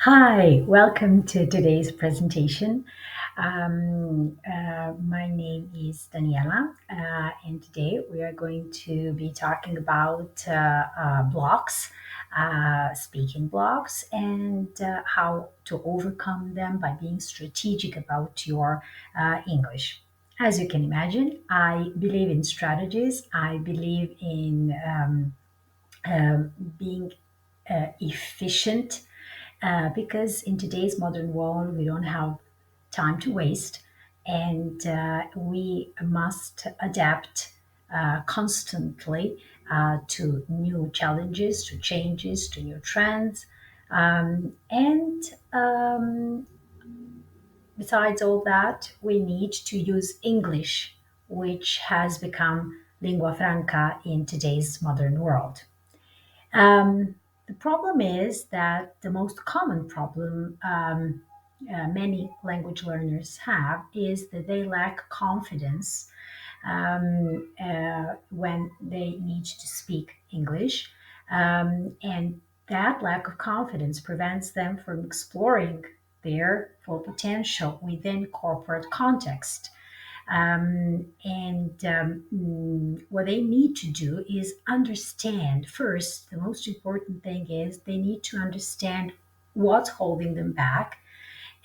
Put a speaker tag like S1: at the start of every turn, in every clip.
S1: Hi, welcome to today's presentation. My name is Daniela, and today we are going to be talking about blocks, speaking blocks, and how to overcome them by being strategic about your English. As you can imagine, I believe in strategies. I believe in being efficient because in today's modern world, we don't have time to waste and we must adapt constantly to new challenges, to changes, to new trends. And besides all that, we need to use English, which has become lingua franca in today's modern world. The problem is that the most common problem many language learners have is that they lack confidence when they need to speak English. And that lack of confidence prevents them from exploring their full potential within corporate context. What they need to do is understand first, the most important thing is they need to understand what's holding them back.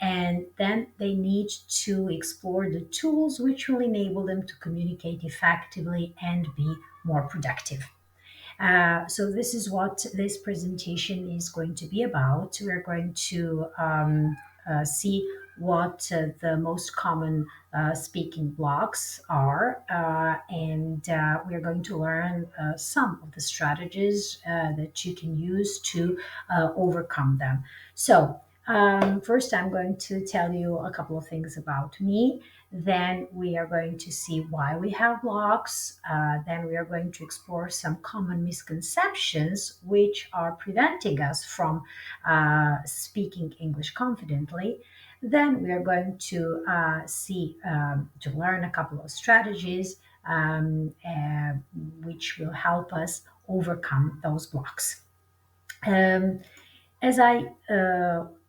S1: And then they need to explore the tools which will enable them to communicate effectively and be more productive. So this is what this presentation is going to be about. We're going to see what the most common speaking blocks are, and we're going to learn some of the strategies that you can use to overcome them. So, first, I'm going to tell you a couple of things about me. Then we are going to see why we have blocks. Then we are going to explore some common misconceptions which are preventing us from speaking English confidently. Then we are going to to learn a couple of strategies which will help us overcome those blocks. Um, as I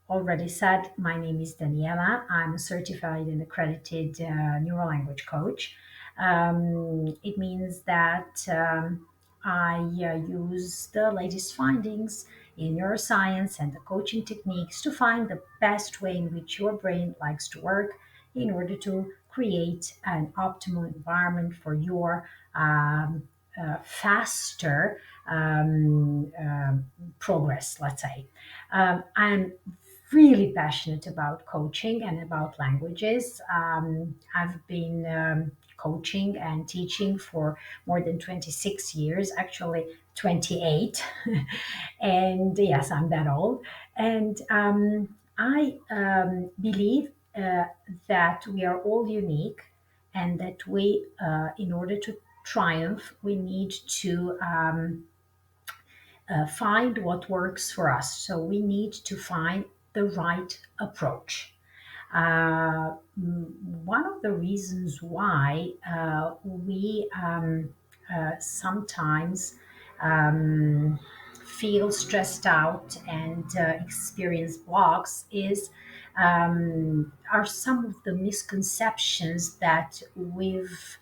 S1: already said, my name is Daniela. I'm a certified and accredited neuro language coach. It means that I use the latest findings in neuroscience and the coaching techniques to find the best way in which your brain likes to work in order to create an optimal environment for your faster progress, let's say. I'm really passionate about coaching and about languages. I've been coaching and teaching for more than 26 years, actually 28. And yes, I'm that old. And I believe that we are all unique and that in order to triumph, we need to find what works for us. So we need to find the right approach. One of the reasons why we sometimes um, feel stressed out and experience blocks is are some of the misconceptions that we've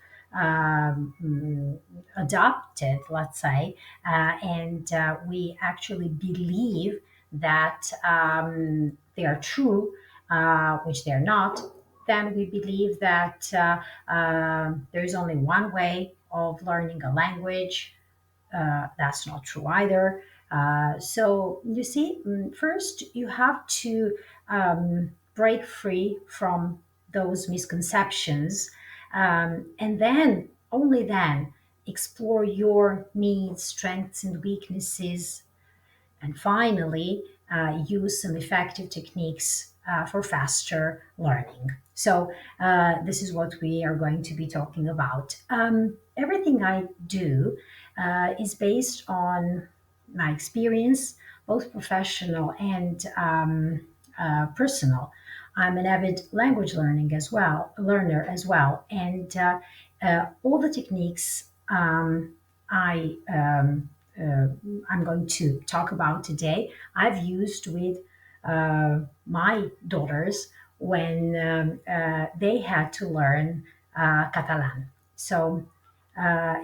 S1: adopted, let's say, and we actually believe that they are true, which they're not. Then we believe that there is only one way of learning a language. That's not true either. So you see, first you have to break free from those misconceptions, and then only then explore your needs, strengths, and weaknesses, and finally, use some effective techniques for faster learning. So, this is what we are going to be talking about. Everything I do is based on my experience, both professional and personal. I'm an avid language learner as well, and all the techniques I I'm going to talk about today, I've used with my daughters when they had to learn Catalan. So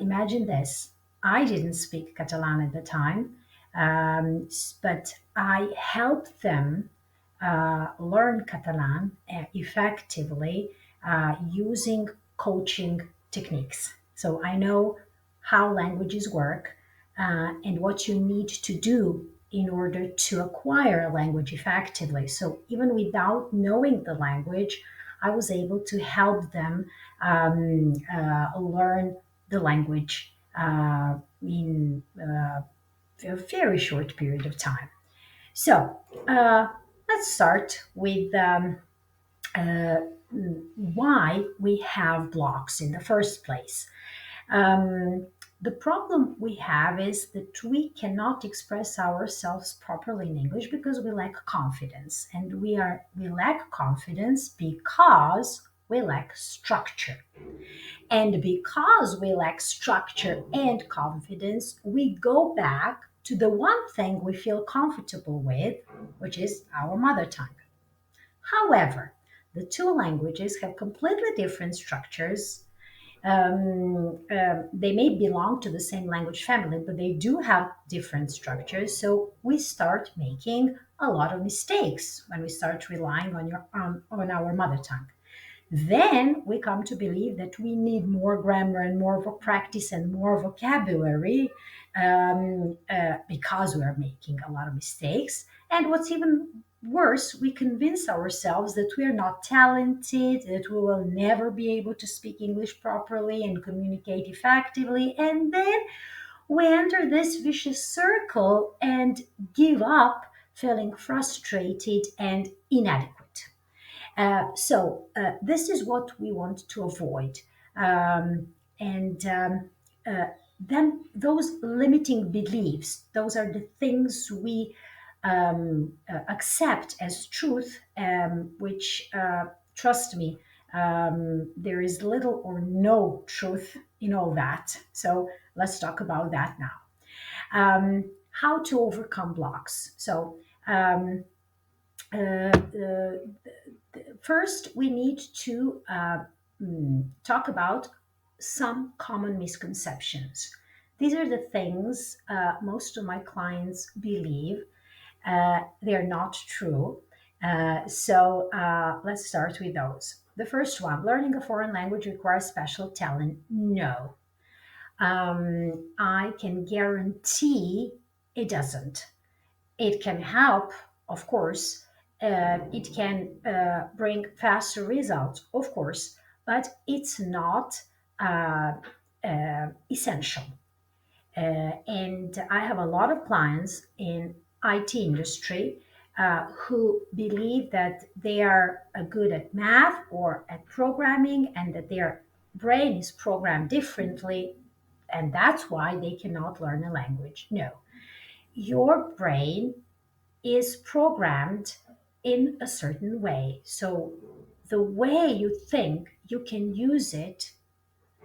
S1: imagine this. I didn't speak Catalan at the time, but I helped them learn Catalan effectively using coaching techniques. So I know how languages work and what you need to do in order to acquire a language effectively. So even without knowing the language, I was able to help them learn the language in a very short period of time. So let's start with uh, why we have blocks in the first place. Um, the problem we have is that we cannot express ourselves properly in English because we lack confidence, and we lack confidence because we lack structure. And because we lack structure and confidence, we go back to the one thing we feel comfortable with, which is our mother tongue. However, the two languages have completely different structures. They may belong to the same language family, but they do have different structures. So we start making a lot of mistakes when we start relying on our mother tongue. Then we come to believe that we need more grammar and more practice and more vocabulary because we are making a lot of mistakes. And what's even worse, we convince ourselves that we are not talented, that we will never be able to speak English properly and communicate effectively. And then we enter this vicious circle and give up, feeling frustrated and inadequate. This is what we want to avoid. And Then those limiting beliefs, those are the things we accept as truth, which, trust me, there is little or no truth in all that. So let's talk about that now. How to overcome blocks. Um, uh, uh, First, we need to talk about some common misconceptions. These are the things most of my clients believe. They're not true. Let's start with those. The first one, learning a foreign language requires special talent. No, I can guarantee it doesn't. It can help, of course. It can bring faster results, of course, but it's not essential. And I have a lot of clients in IT industry who believe that they are good at math or at programming and that their brain is programmed differently, and that's why they cannot learn a language. No, your brain is programmed in a certain way. So the way you think, you can use it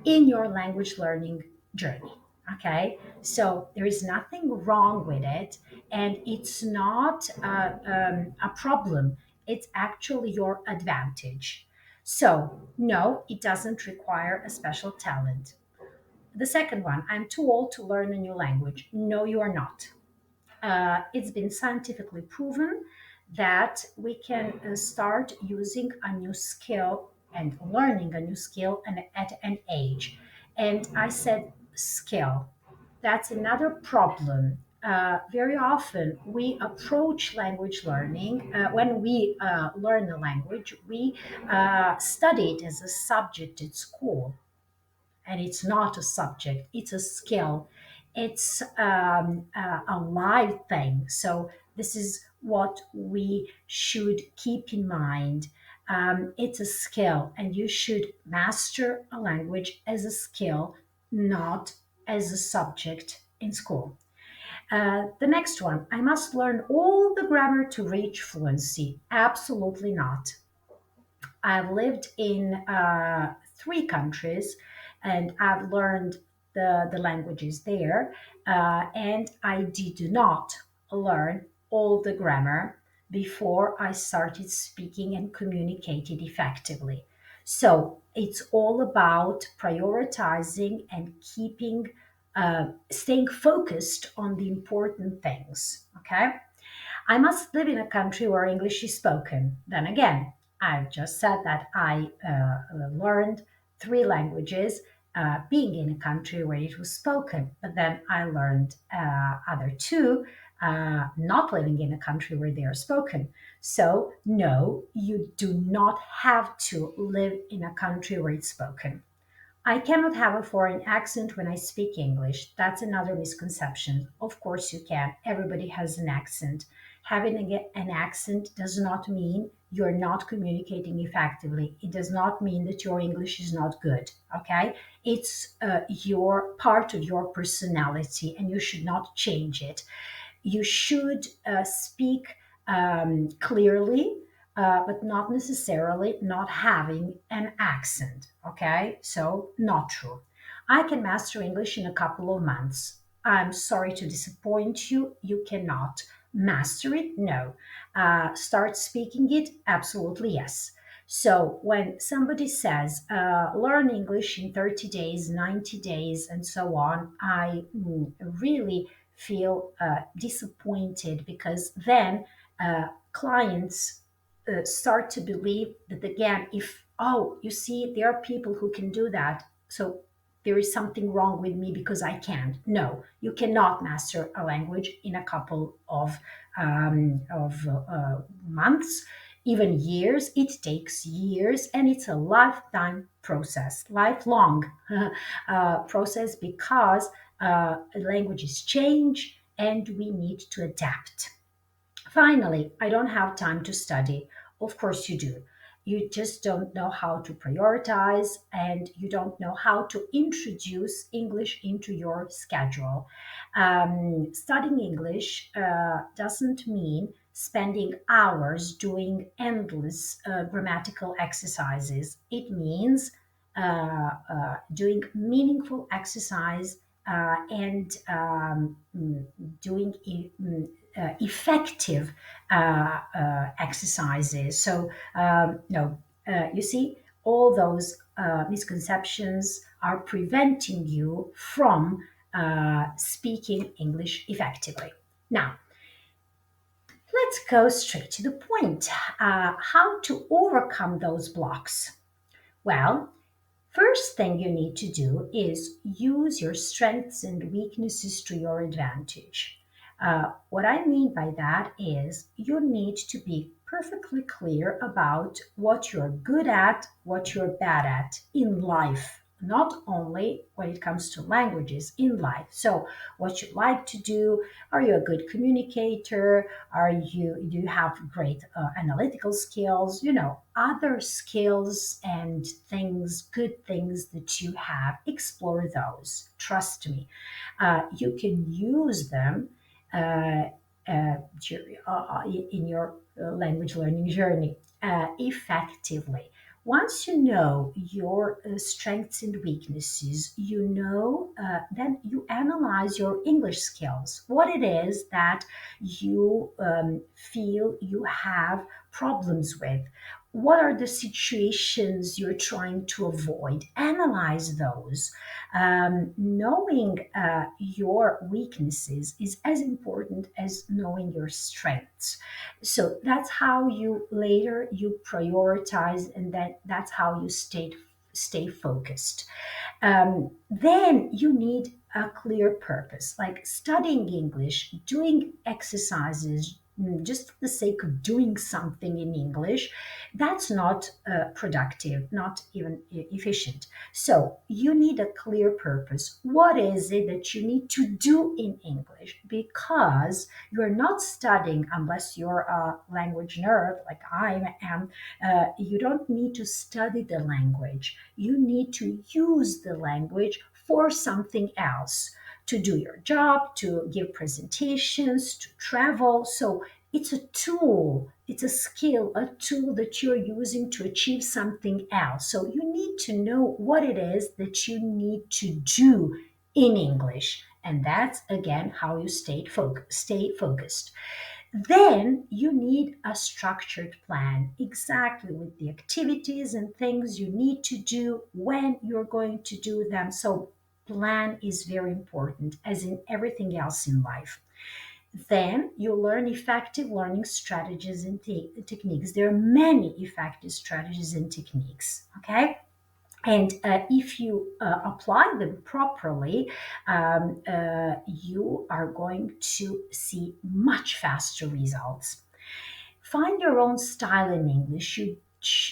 S1: in your language learning journey. Okay, so there is nothing wrong with it, and it's not a problem. It's actually your advantage. So, no, it doesn't require a special talent. The second one, I'm too old to learn a new language. No, you are not. It's been scientifically proven that we can start using a new skill and learning a new skill at an age. And I said skill. That's another problem. Very often we approach language learning when we learn a language, we study it as a subject at school, and it's not a subject, it's a skill. It's a live thing. So this is what we should keep in mind. It's a skill, and you should master a language as a skill, not as a subject in school. The next one, I must learn all the grammar to reach fluency. Absolutely not. I've lived in three countries, and I've learned the languages there. And I did not learn all the grammar. before I started speaking and communicated effectively. So it's all about prioritizing and staying focused on the important things. Okay. I must live in a country where English is spoken. Then again, I've just said that I learned three languages being in a country where it was spoken, but then I learned other two not living in a country where they are spoken. So, no, you do not have to live in a country where it's spoken. I cannot have a foreign accent when I speak English. That's another misconception. Of course, you can. Everybody has an accent. Having an accent does not mean you're not communicating effectively. It does not mean that your English is not good. Okay? It's your part of your personality and you should not change it. You should speak clearly, but not necessarily not having an accent. Okay, so not true. I can master English in a couple of months. I'm sorry to disappoint you. You cannot master it. No. Start speaking it. Absolutely yes. So when somebody says learn English in 30 days, 90 days, and so on, I really feel disappointed because then clients start to believe that again, if, oh, you see, there are people who can do that, so there is something wrong with me because I can't. No, you cannot master a language in a couple of months, even years. It takes years, and it's a lifetime process, lifelong process, because languages change and we need to adapt. Finally, I don't have time to study. Of course, you do. You just don't know how to prioritize and you don't know how to introduce English into your schedule. Studying English doesn't mean spending hours doing endless grammatical exercises. It means doing meaningful exercise and doing effective exercises. So, no, you see, all those misconceptions are preventing you from speaking English effectively. Now, let's go straight to the point. How to overcome those blocks? Well, first thing you need to do is use your strengths and weaknesses to your advantage. What I mean by that is you need to be perfectly clear about what you're good at, what you're bad at in life, not only when it comes to languages, in life. So, what you like to do, are you a good communicator? Do you have great analytical skills? You know, other skills and things, good things that you have, explore those. Trust me, you can use them uh, in your language learning journey effectively. Once you know your strengths and weaknesses, you know, then you analyze your English skills, what it is that you feel you have problems with. What are the situations you're trying to avoid? Analyze those. Knowing your weaknesses is as important as knowing your strengths. So that's how you later you prioritize, and that's how you stay focused. Then you need a clear purpose, like studying English, doing exercises just for the sake of doing something in English. That's not productive, not even efficient. So you need a clear purpose. What is it that you need to do in English? Because you're not studying, unless you're a language nerd like I am, you don't need to study the language. You need to use the language for something else, to do your job, to give presentations, to travel. So it's a tool, it's a skill, a tool that you're using to achieve something else. So you need to know what it is that you need to do in English. And that's again how you stay focused. Then you need a structured plan, exactly with the activities and things you need to do, when you're going to do them. So, plan is very important, as in everything else in life. Then you learn effective learning strategies and techniques. There are many effective strategies and techniques. Okay. And if you apply them properly, you are going to see much faster results. Find your own style in English.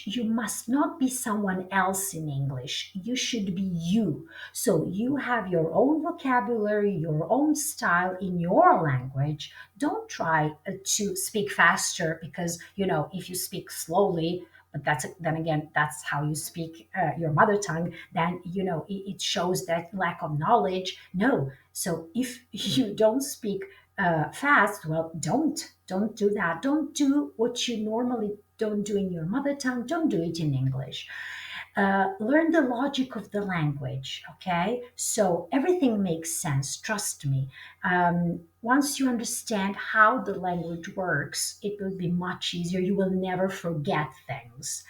S1: You must not be someone else in English. You should be you. So you have your own vocabulary, your own style in your language. Don't try to speak faster, because if you speak slowly, but then again, that's how you speak your mother tongue, then it shows that lack of knowledge. No. So if you don't speak fast, well, don't do that. Don't do what you normally don't do in your mother tongue. Don't do it in English. Learn the logic of the language. Okay, so everything makes sense. Trust me. Once you understand how the language works, it will be much easier. You will never forget things.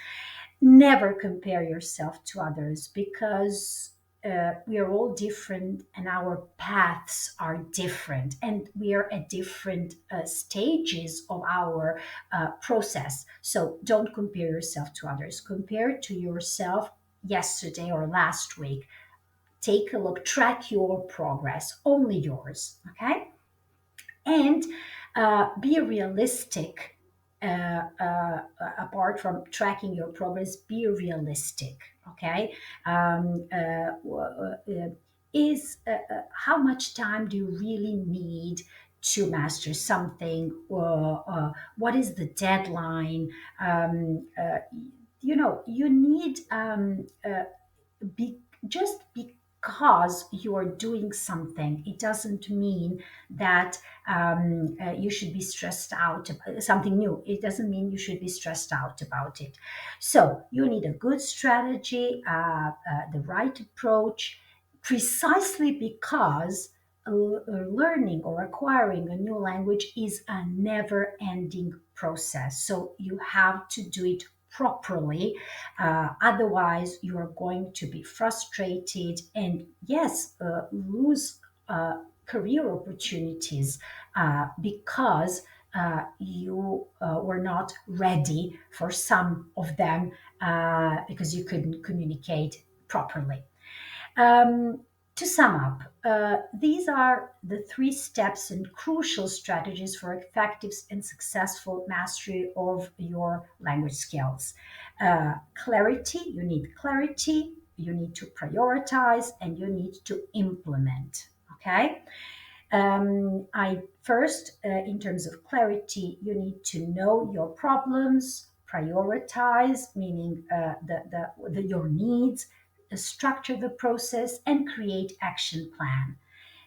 S1: Never compare yourself to others, because we are all different and our paths are different, and we are at different stages of our process. So don't compare yourself to others. Compare to yourself yesterday or last week. Take a look, track your progress, only yours. Okay. And be realistic. Apart from tracking your progress, be realistic. Okay. Is How much time do you really need to master something? What is the deadline? You need be just because you are doing something, it doesn't mean that you should be stressed out about something new. It doesn't mean you should be stressed out about it. So you need a good strategy, the right approach, precisely because learning or acquiring a new language is a never ending process. So you have to do it properly. Otherwise, you are going to be frustrated and, yes, lose career opportunities because you were not ready for some of them because you couldn't communicate properly. Um, to sum up, these are the three steps and crucial strategies for effective and successful mastery of your language skills. Clarity, you need clarity, you need to prioritize, and you need to implement. Okay. I first, in terms of clarity, you need to know your problems, prioritize, meaning your needs, structure the process, and create action plan.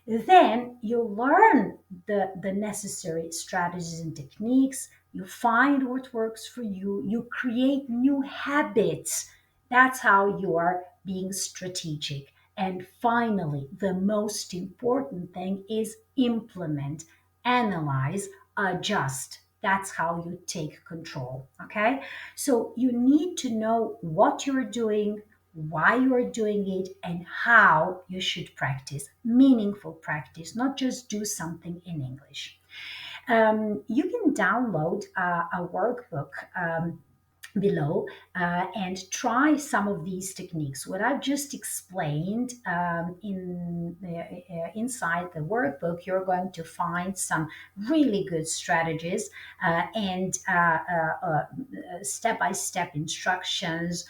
S1: Then you learn the necessary strategies and techniques. You find what works for you. You create new habits. That's how you are being strategic. And finally, the most important thing is implement, analyze, adjust. That's how you take control. Okay. So you need to know what you're doing, why you are doing it, and how you should practice. Meaningful practice, not just do something in English. You can download a workbook below and try some of these techniques. What I've just explained inside the workbook, you're going to find some really good strategies and step-by-step instructions,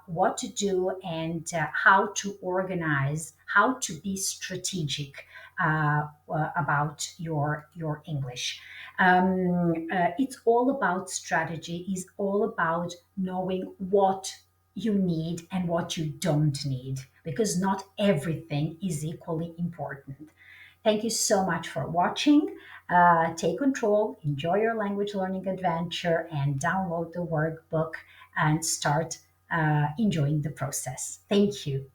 S1: what to do and how to organize, how to be strategic about your English. It's all about strategy. Is all about knowing what you need and what you don't need, because not everything is equally important. Thank you so much for watching. Take control, enjoy your language learning adventure, and download the workbook and start enjoying the process. Thank you.